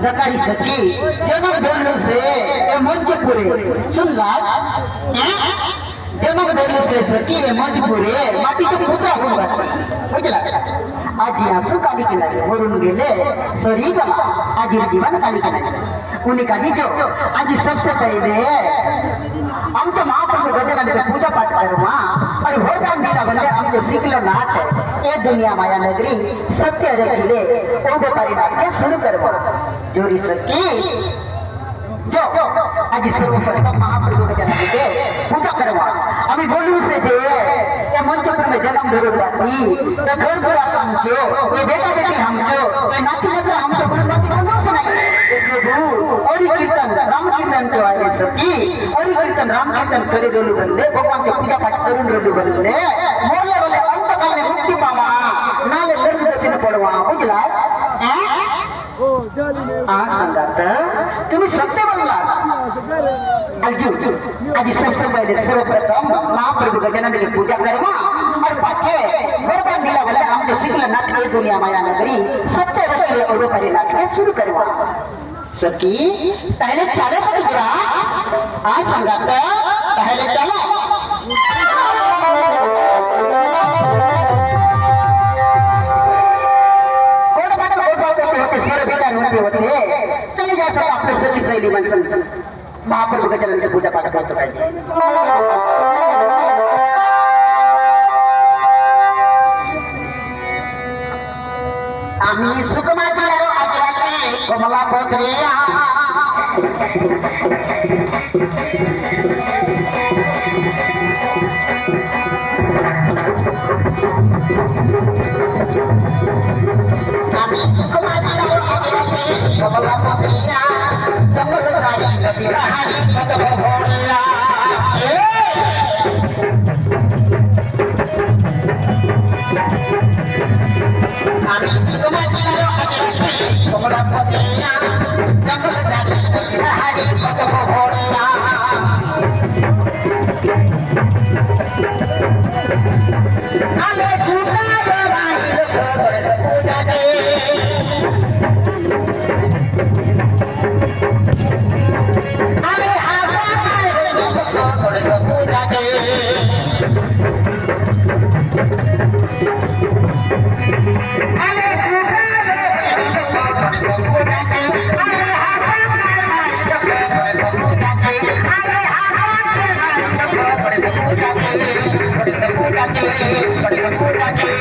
दकारी सखी जन्म धरने से ये मंचपुरे सुन लाल जन्म धरने से सखी ये मंचपुरे माटी के पुत्र हो गए बुझला आज आंसू काली के लगे मरून गेले सरी गला आज जीवन काली के लगे उन्हीं का जो आज सबसे पहले आमच्या महाप्रभू गजानन पूजा पाठ करमा और वरदान दिला बंदे आमचे शिकलो नाट ए दुनिया माया नगरी सत्य रखिले ओ व्यापारी नाट के शुरू करबो जोरी सकी जो आज सर्वप्रथम महाप्रभु गजानन के पूजा करवा अभी बोलू से जे ये मंचपुर में जन्म धरो बाटी तो घर घर हमचो ये बेटा बेटी हमचो ये नाती नाती हमचो बोल नाती बोलो सुनाई और कीर्तन राम कीर्तन जो आहे सखी और कीर्तन राम कीर्तन करे देलू बंदे भगवान पूजा पाठ करून रेलू बंदे मोरले वाले अंत काल में मुक्ति पावा नाले लड्डू दत्तिन पडवा बुझला संगात तुम्ही सत्य बोलला आज सबसे पहले सर्वप्रथम महाप्रभु गजानन की पूजा करवा और पाछे वरदान दिला वाले हम जो शिकला नाटक दुनिया माया नगरी सत्य रखिले और परे नाटक शुरू करवा सखी पहले चले गुजरा आ संगत पहले चलो होते चले जाओ सब अपने सखी सहेली मन संग महाप्रभु गजानन की पूजा पाठ करते रहिए आम्ही सुखमाची लाडू आजराचे कमला पत्रिया आम्ही सुखमाची लाडू आजराचे कमला पत्रिया जंगल गाडी नदी राहणी कदम भोळ्या आम्ही सुखमाची लाडू आजराचे कमला पत्रिया जंगल गाडी नदी राहणी कदम भोळ्या आले तुका राहिल गणेश पूजा दे आले आजा राहिल गणेश पूजा दे आले तुका राहिल गणेश पूजा दे आले आजा राहिल गणेश पूजा दे आले आजा राहिल गणेश पूजा दे गणेश पूजा दे